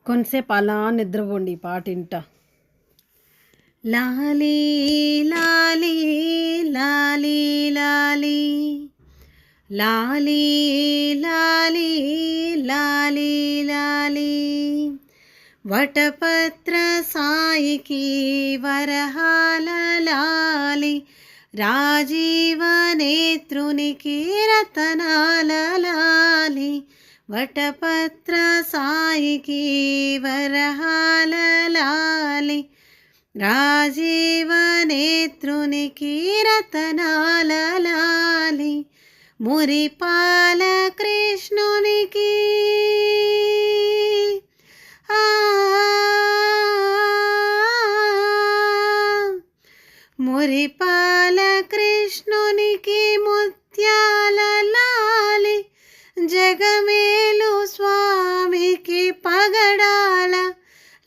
కొంతసేపు అలా నిద్రపోండి పాట ఇంట. లాలీ లాలీ లాలీ లాలీ లాలీ లాలీ లాలీ లాలీ వటపత్ర సాయికి వరహాల లాలి, రాజీవ నేత్రునికి రతనాల లాలి. వటపత్ర సాయికి వరహాల లాలి, రాజీవ నేత్రునికి రతనాల లాలి. మురిపాల కృష్ణునికి మురిపాల కృష్ణునికి ముత్యాల లాలి, జగమేలు స్వామికి పగడాల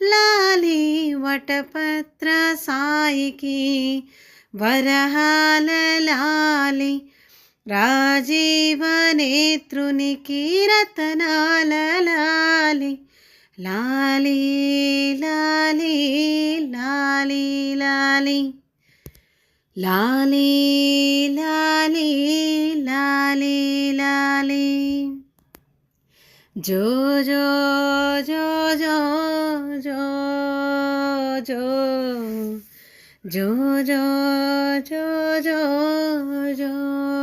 లాలి. వటపత్ర సాయికి వరహాల లాలి, రాజీవ నేత్రునికి రతనాల లాలి. లాలి లాలి లాలి లాలి లాలి లాలి లాలి లాలి. జో జో జో జో జో జో జో జో జో జో జో.